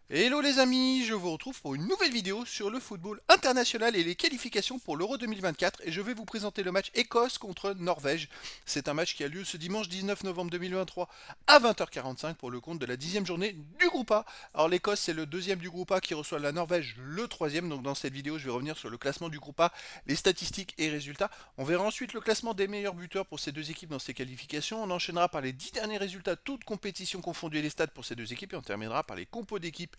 Hello les amis, je vous retrouve pour une nouvelle vidéo sur le football international et les qualifications pour l'Euro 2024 et je vais vous présenter le match Écosse contre Norvège. C'est un match qui a lieu ce dimanche 19 novembre 2023 à 20h45 pour le compte de la 10e journée du groupe A. Alors l'Écosse c'est le deuxième du groupe A qui reçoit la Norvège le troisième, donc dans cette vidéo je vais revenir sur le classement du groupe A, les statistiques et résultats. On verra ensuite le classement des meilleurs buteurs pour ces deux équipes dans ces qualifications. On enchaînera par les 10 derniers résultats, toutes compétitions confondues et les stats pour ces deux équipes et on terminera par les compos d'équipes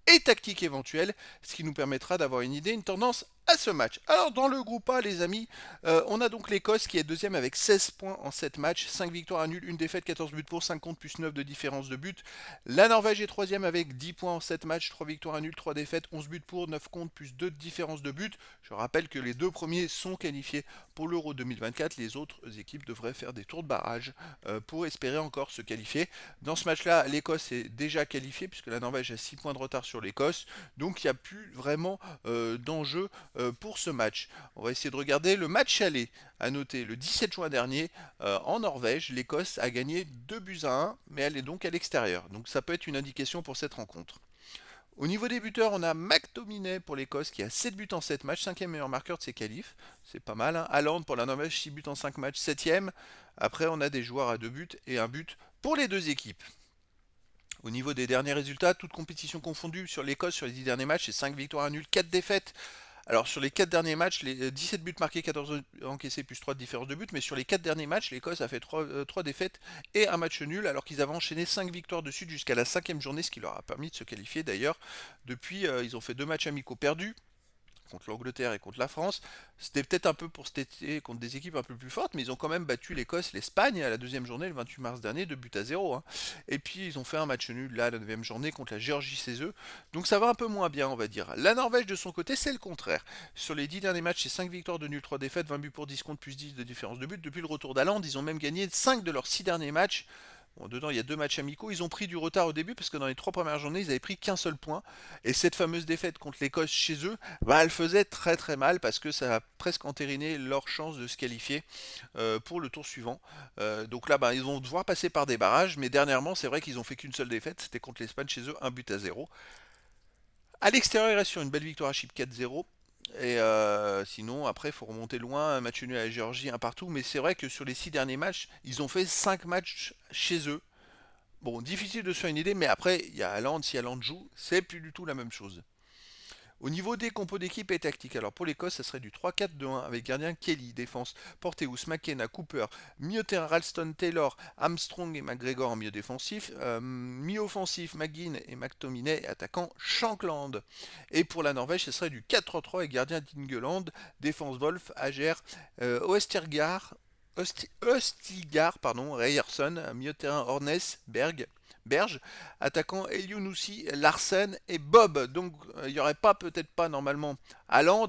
et tactique éventuelle, ce qui nous permettra d'avoir une idée, une tendance à ce match. Alors dans le groupe A les amis, on a donc l'Écosse qui est deuxième avec 16 points en 7 matchs, 5 victoires à nul, 1 défaite, 14 buts pour, 5 contre plus 9 de différence de but. La Norvège est troisième avec 10 points en 7 matchs, 3 victoires à nul, 3 défaites, 11 buts pour, 9 contre plus 2 de différence de but. Je rappelle que les deux premiers sont qualifiés pour l'Euro 2024, les autres équipes devraient faire des tours de barrage pour espérer encore se qualifier. Dans ce match-là, l'Écosse est déjà qualifiée puisque la Norvège a 6 points de retard sur l'Écosse, donc il n'y a plus vraiment d'enjeu pour ce match. On va essayer de regarder le match aller. À noter, le 17 juin dernier, en Norvège, l'Écosse a gagné 2 buts à 1, mais elle est donc à l'extérieur. Donc ça peut être une indication pour cette rencontre. Au niveau des buteurs, on a McTominay pour l'Écosse qui a 7 buts en 7 matchs, 5e meilleur marqueur de ses qualifs. C'est pas mal. Hein. Haaland pour la Norvège, 6 buts en 5 matchs, 7e. Après, on a des joueurs à 2 buts et un but pour les deux équipes. Au niveau des derniers résultats, toutes compétitions confondues sur l'Écosse sur les 10 derniers matchs, c'est 5 victoires à nul, 4 défaites. Alors sur les 4 derniers matchs, les 17 buts marqués, 14 encaissés plus 3 de différence de but, mais sur les 4 derniers matchs, l'Écosse a fait 3 défaites et un match nul, alors qu'ils avaient enchaîné 5 victoires de suite jusqu'à la 5e journée, ce qui leur a permis de se qualifier d'ailleurs. Depuis, ils ont fait 2 matchs amicaux perdus, contre l'Angleterre et contre la France. C'était peut-être un peu pour cet été contre des équipes un peu plus fortes, mais ils ont quand même battu l'Écosse, l'Espagne à la deuxième journée, le 28 mars dernier, 2 buts à 0. Hein. Et puis ils ont fait un match nul là, la 9e journée, contre la Géorgie chez eux. Donc ça va un peu moins bien, on va dire. La Norvège de son côté, c'est le contraire. Sur les 10 derniers matchs, c'est 5 victoires de nul, 3 défaites, 20 buts pour 10 contre plus 10 de différence de but. Depuis le retour d'Aland, ils ont même gagné 5 de leurs 6 derniers matchs. Bon, dedans, il y a 2 matchs amicaux. Ils ont pris du retard au début parce que dans les 3 premières journées, ils avaient pris qu'un seul point. Et cette fameuse défaite contre l'Écosse chez eux, bah, elle faisait très très mal parce que ça a presque entériné leur chance de se qualifier pour le tour suivant. Donc là, bah, ils vont devoir passer par des barrages. Mais dernièrement, c'est vrai qu'ils ont fait qu'une seule défaite. C'était contre l'Espagne chez eux, un but à 0. À l'extérieur, il reste sur une belle victoire à Chypre 4-0. Et sinon, après, il faut remonter loin. Un match nul à la Géorgie, un partout. Mais c'est vrai que sur les 6 derniers matchs, ils ont fait 5 matchs chez eux. Bon, difficile de se faire une idée, mais après, il y a Haaland, si Haaland joue, c'est plus du tout la même chose. Au niveau des compos d'équipe et tactique, alors pour l'Écosse, ça serait du 3-4-2-1 avec gardien Kelly, défense Porteous, McKenna, Cooper, milieu terrain Ralston, Taylor, Armstrong et McGregor en milieu défensif, milieu offensif McGinn et McTominay, attaquant Shankland. Et pour la Norvège, ce serait du 4-3-3 avec gardien Dingeland, défense Wolf, Ager, Oestergaard, Östigar, pardon, Ryerson, milieu de terrain Hornes, Berge, attaquant Eliounousi, Larsen et Bob. Donc il n'y aurait pas, peut-être pas normalement Haaland.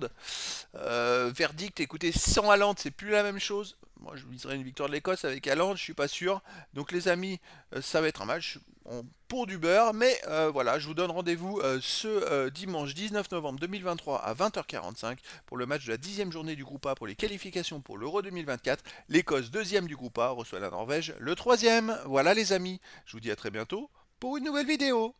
Verdict, écoutez, sans Haaland, c'est plus la même chose. Moi, je viserais une victoire de l'Écosse avec Haaland, je suis pas sûr. Donc les amis, ça va être un match pour du beurre. Mais voilà, je vous donne rendez-vous ce dimanche 19 novembre 2023 à 20h45 pour le match de la 10e journée du groupe A pour les qualifications pour l'Euro 2024. L'Écosse, deuxième du groupe A, reçoit la Norvège, le troisième. Voilà les amis, je vous dis à très bientôt pour une nouvelle vidéo.